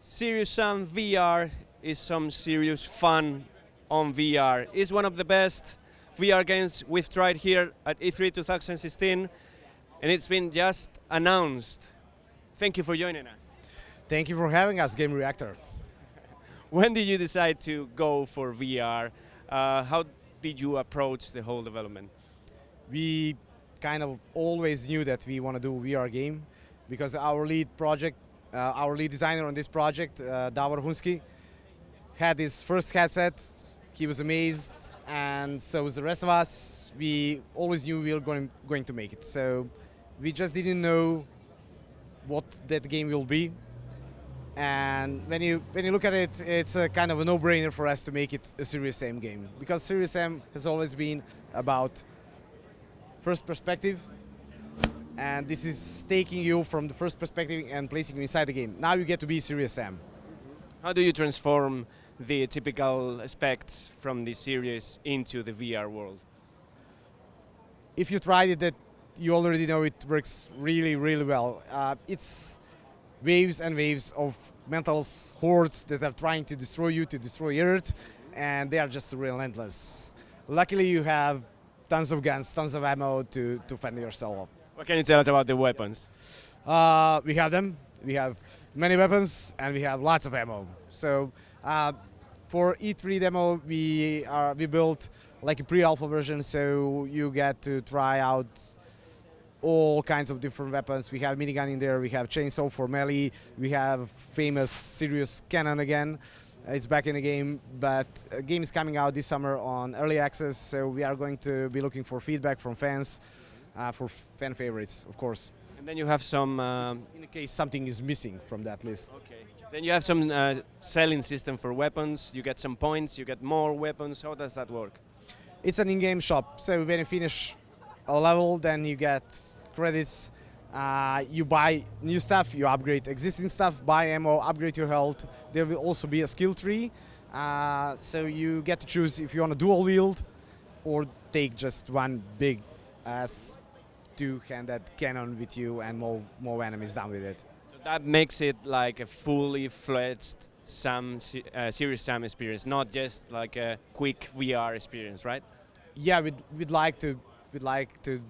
Serious Sam VR is some serious fun on VR. It's one of the best VR games we've tried here at E3 2016, and it's been just announced. Thank you for joining us. Thank you for having us, Gamereactor. When did you decide to go for VR? How did you approach the whole development? We kind of always knew that we want to do a VR game because our lead designer on this project, Davor Hunski, had his first headset. He was amazed, and so was the rest of us. We always knew we were going to make it. So we just didn't know what that game will be. And when you look at it, it's a kind of a no-brainer for us to make it a Serious Sam game, because Serious Sam has always been about first perspective, and this is taking you from the first perspective and placing you inside the game. Now you get to be Serious Sam. How do you transform the typical aspects from the series into the VR world? If you tried it, that you already know it works really, really well. It's waves and waves of mental hordes that are trying to destroy you, to destroy Earth, and they are just relentless. Luckily, you have tons of guns, tons of ammo to fend yourself. What can you tell us about the weapons? We have them. We have many weapons, and we have lots of ammo. So for E3 demo, we built like a pre-alpha version, so you get to try out all kinds of different weapons. We have minigun in there, we have chainsaw for melee, we have famous Serious cannon again. It's back in the game, but the game is coming out this summer on early access, so we are going to be looking for feedback from fans, for fan favorites, of course. And then you have some... in case something is missing from that list. Okay. Then you have some selling system for weapons, you get some points, you get more weapons. How does that work? It's an in-game shop, so when you finish a level, then you get credits, you buy new stuff, you upgrade existing stuff, buy ammo, upgrade your health. There will also be a skill tree, so you get to choose if you want to dual wield or take just one big ass two-handed cannon with you and more enemies down with it. So that makes it like a fully fledged Serious Sam experience, not just like a quick VR experience, right? Yeah, we'd like to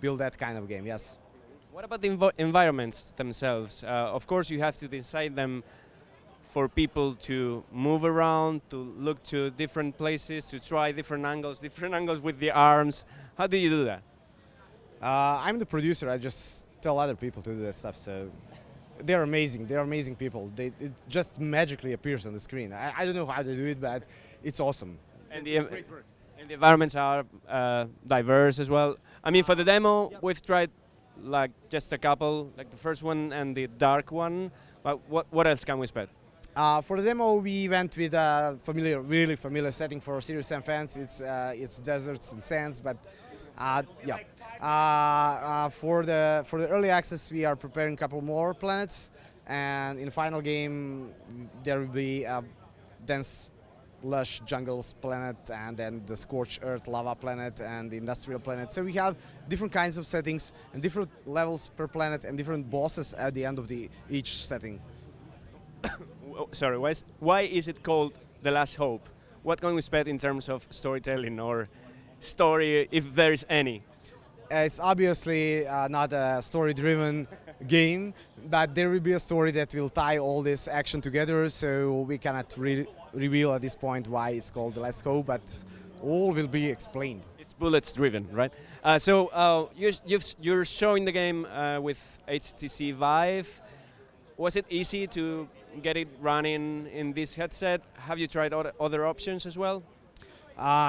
build that kind of game, yes. What about the environments themselves? Of course, you have to design them for people to move around, to look to different places, to try different angles with the arms. How do you do that? I'm the producer. I just tell other people to do that stuff. So they're amazing. They're amazing people. It just magically appears on the screen. I don't know how they do it, but it's awesome. And it's great work. And the environments are diverse as well. I mean, for the demo, we've tried like just a couple, like the first one and the dark one. But what else can we expect? For the demo, we went with a really familiar setting for Serious Sam fans. It's deserts and sands, but yeah. For the early access, we are preparing a couple more planets, and in the final game, there will be a dense, lush jungles planet, and then the scorched earth lava planet, and the industrial planet. So we have different kinds of settings and different levels per planet and different bosses at the end of each setting. Sorry, why is it called The Last Hope? What can we expect in terms of storytelling or story, if there is any? It's obviously not a story-driven game, but there will be a story that will tie all this action together, so we cannot reveal at this point why it's called The Last Hope, but all will be explained. It's bullets-driven, right? So you're showing the game with HTC Vive. Was it easy to get it running in this headset? Have you tried other options as well?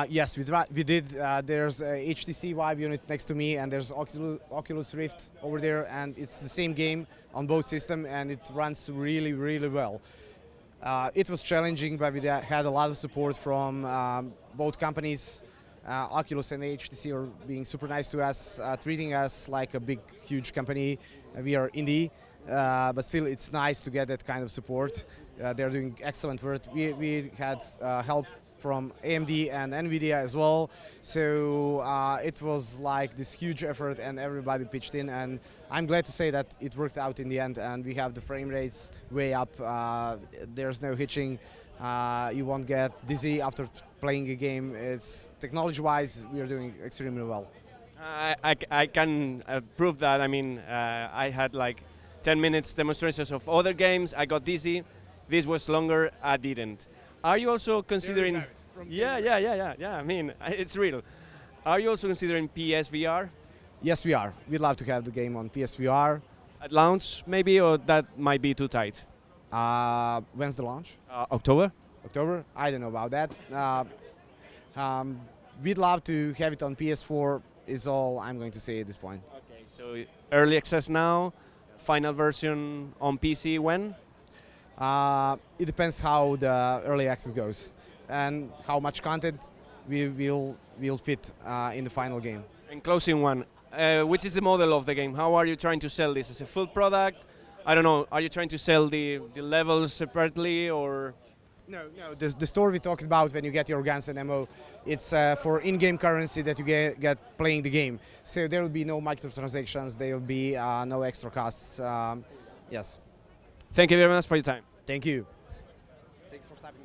Yes, we did. There's a HTC Vive unit next to me, and there's Oculus Rift over there, and it's the same game on both systems, and it runs really, really well. It was challenging, but we had a lot of support from both companies. Oculus and HTC are being super nice to us, treating us like a big, huge company. We are indie, but still it's nice to get that kind of support. They're doing excellent work. We had help from AMD and NVIDIA as well. So it was like this huge effort and everybody pitched in, and I'm glad to say that it worked out in the end, and we have the frame rates way up. There's no hitching. You won't get dizzy after playing a game. It's technology-wise, we are doing extremely well. I can prove that. I mean, I had like 10 minutes demonstrations of other games. I got dizzy. This was longer. I didn't. Are you also considering? Yeah. I mean, it's real. Are you also considering PSVR Yes, we are. We'd love to have the game on PSVR. at launch, maybe, or that might be too tight? When's the launch? October. October? I don't know about that. We'd love to have it on PS4 is all I'm going to say at this point. Okay, so early access now, final version on PC when? It depends how the early access goes and how much content we will fit in the final game. And closing one, which is the model of the game? How are you trying to sell this? As a full product? I don't know, are you trying to sell the levels separately or? No. The store we talked about when you get your guns and ammo, it's for in-game currency that you get playing the game. So there will be no microtransactions, there will be no extra costs. Yes. Thank you very much for your time. Thank you. Thanks for stopping by.